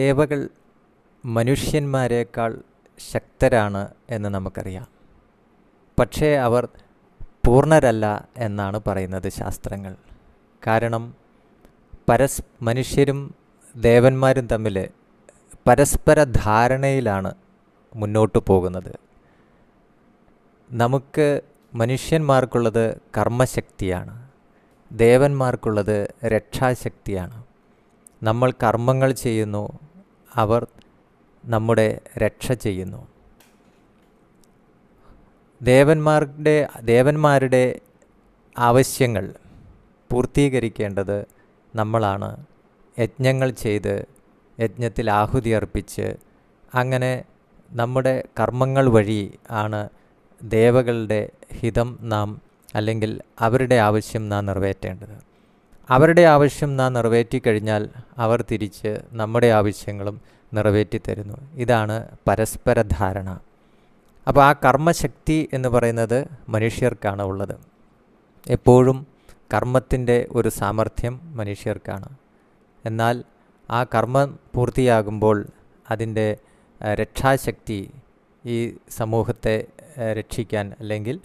ദേവകൾ മനുഷ്യന്മാരേക്കാൾ ശക്തരാണ് എന്ന് നമുക്കറിയാം. പക്ഷേ അവർ പൂർണ്ണരല്ല എന്നാണ് പറയുന്നത് ശാസ്ത്രങ്ങൾ. കാരണം മനുഷ്യരും ദേവന്മാരും തമ്മിൽ പരസ്പര ധാരണയിലാണ് മുന്നോട്ട് പോകുന്നത്. നമുക്ക് മനുഷ്യന്മാർക്കുള്ളത് കർമ്മശക്തിയാണ്, ദേവന്മാർക്കുള്ളത് രക്ഷാശക്തിയാണ്. നമ്മൾ കർമ്മങ്ങൾ ചെയ്യുന്നു, അവർ നമ്മുടെ രക്ഷ ചെയ്യുന്നു. ദേവന്മാരുടെ ആവശ്യങ്ങൾ പൂർത്തീകരിക്കേണ്ടത് നമ്മളാണ്. യജ്ഞങ്ങൾ ചെയ്ത് യജ്ഞത്തിൽ ആഹുതി അർപ്പിച്ച് അങ്ങനെ നമ്മുടെ കർമ്മങ്ങൾ വഴി ആണ് ദേവകളുടെ ഹിതം നാം അല്ലെങ്കിൽ അവരുടെ ആവശ്യം നാം നിറവേറ്റേണ്ടത്. അവരുടെ ആവശ്യം നാം നിറവേറ്റിക്കഴിഞ്ഞാൽ അവർ തിരിച്ച് നമ്മുടെ ആവശ്യങ്ങളും നിറവേറ്റി തരുന്നു. ഇതാണ് പരസ്പര ധാരണ. അപ്പോൾ ആ കർമ്മശക്തി എന്ന് പറയുന്നത് മനുഷ്യർക്കാണ് ഉള്ളത്. എപ്പോഴും കർമ്മത്തിൻ്റെ ഒരു സാമർഥ്യം മനുഷ്യർക്കാണ്. എന്നാൽ ആ കർമ്മം പൂർത്തിയാകുമ്പോൾ അതിൻ്റെ രക്ഷാശക്തി ഈ സമൂഹത്തെ രക്ഷിക്കാൻ അല്ലെങ്കിൽ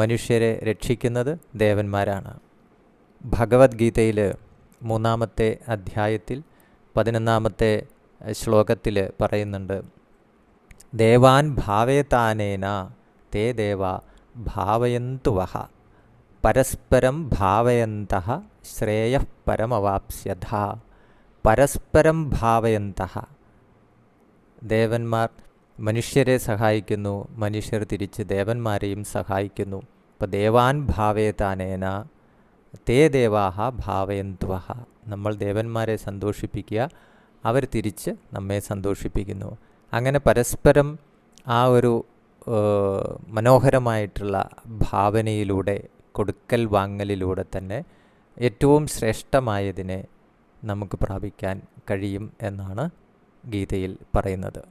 മനുഷ്യരെ രക്ഷിക്കുന്നത് ദേവന്മാരാണ്. ഭഗവത്ഗീതയിൽ 3-ാമത്തെ അധ്യായത്തിൽ 11-ാമത്തെ ശ്ലോകത്തിൽ പറയുന്നുണ്ട്, ദേവാൻ ഭാവേതാനേന തേ ദേവ ഭാവയന്തു വഹ പരസ്പരം ഭാവയന്തഃ ശ്രേയഃ പരമവാപ്സ്യഥ. പരസ്പരം ഭാവയന്തഃ, ദേവന്മാർ മനുഷ്യരെ സഹായിക്കുന്നു, മനുഷ്യർ തിരിച്ച് ദേവന്മാരെയും സഹായിക്കുന്നു. അപ്പോൾ ദേവാൻ ഭാവേതാനേന തേ ദേവാഹ ഭാവയന്തു വഹ, നമ്മൾ ദേവന്മാരെ സന്തോഷിപ്പിക്കുക, അവർ തിരിച്ച് നമ്മെ സന്തോഷിപ്പിക്കുന്നു. അങ്ങനെ പരസ്പരം ആ ഒരു മനോഹരമായിട്ടുള്ള ഭാവനയിലൂടെ, കൊടുക്കൽ വാങ്ങലിലൂടെ തന്നെ ഏറ്റവും ശ്രേഷ്ഠമായതിനെ നമുക്ക് പ്രാപിക്കാൻ കഴിയും എന്നാണ് ഗീതയിൽ പറയുന്നത്.